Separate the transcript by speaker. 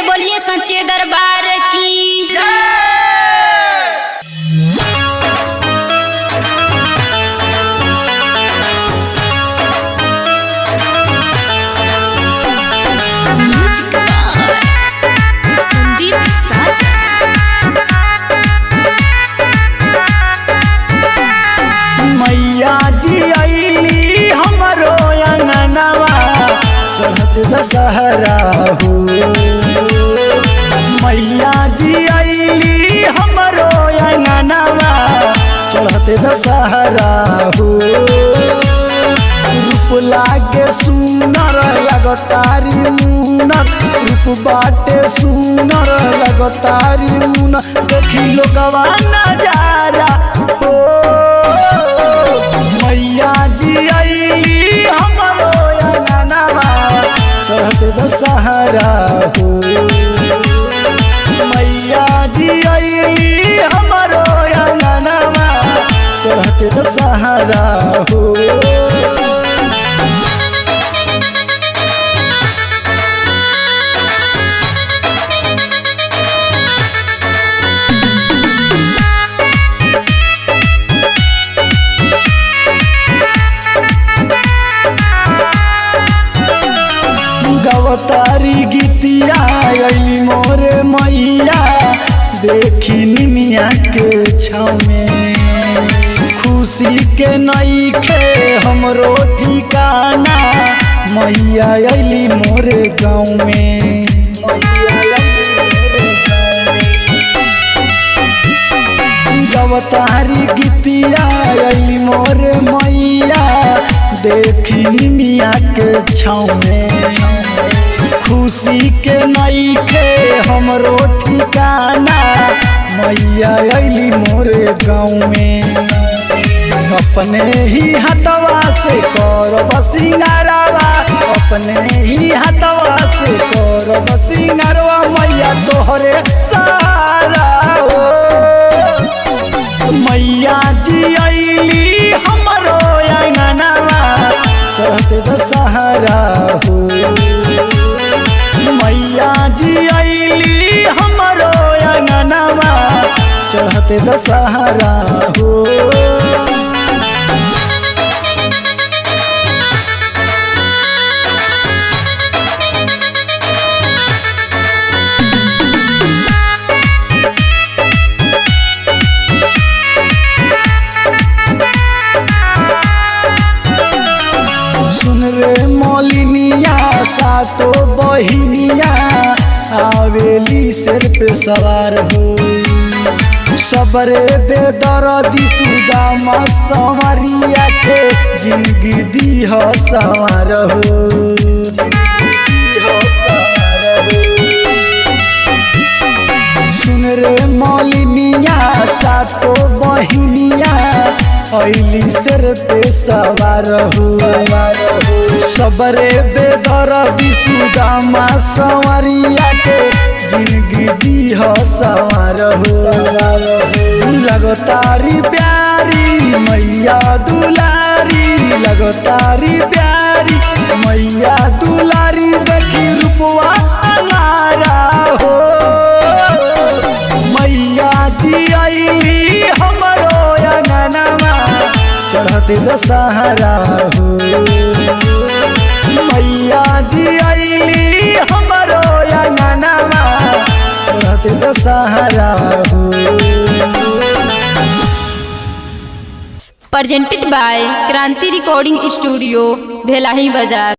Speaker 1: बोलिए सच्चे दरबार की
Speaker 2: मैया जी आईली हमरो अंगनवा चढ़त दशहरा हो। मैया जी आईली हमरो अंगनवा चढ़त दशहरा हो। रूप लागे सुनर लगतारी मुनर, रूप बाटे सुनर लगतारी मुनर, देखी लोगवा नजारा हो। मैया जी आईली हमरो अंगनवा चढ़त दशहरा हो। मैया जी आईली हमरो अंगनवा चढ़त दशहरा हो। गवतारी गीतिया आईली मोरे मैया देखी निमिया के छाव में, खुशी के नईखे हमरो ठिकाना, मैया आईली मोरे गाँव में। गवतारी गीतिया आईली मोरे मैया देखी निमिया के छाव में, खुशी के नईखे हमरो ठिकाना, मैया आईली मोरे गाँव में। अपने ही हाथवा से करब सिंगारवा, अपने ही हाथवा से करब सिंगारवा, मैया तोहरे सहारा हो। मैया जी आईली हमरो अंगनवा चढ़त दशहरा हो। मैया जी आईली हमरो अंगनवा चढ़त दशहरा हो। मौलिनिया सातो बहिनिया आवेली सिर पे सवार हो। सबरे बेदर्दी सुदामा संवरिया के जिंदगी दी हो सवार हो। सुन रे मौलिनिया सातो बहिनिया आईली सिर पे सवार हो। सबरे बेदर्दी सुदामा संवरिया के जिंदगी दी हो सवार हो। लगतारी प्यारी मैया दुलारी, लगतारी प्यारी मैया दुलारी, देखी रूपवा हमारा हो। मैया जी आईली हमरो अंगनवा चढ़त दशहरा हो। मैया जी आईली हमरो अंगनवा चढ़त दशहरा हो।
Speaker 1: प्रेजेंटेड बाय क्रांति रिकॉर्डिंग स्टूडियो भेलाही बाजार।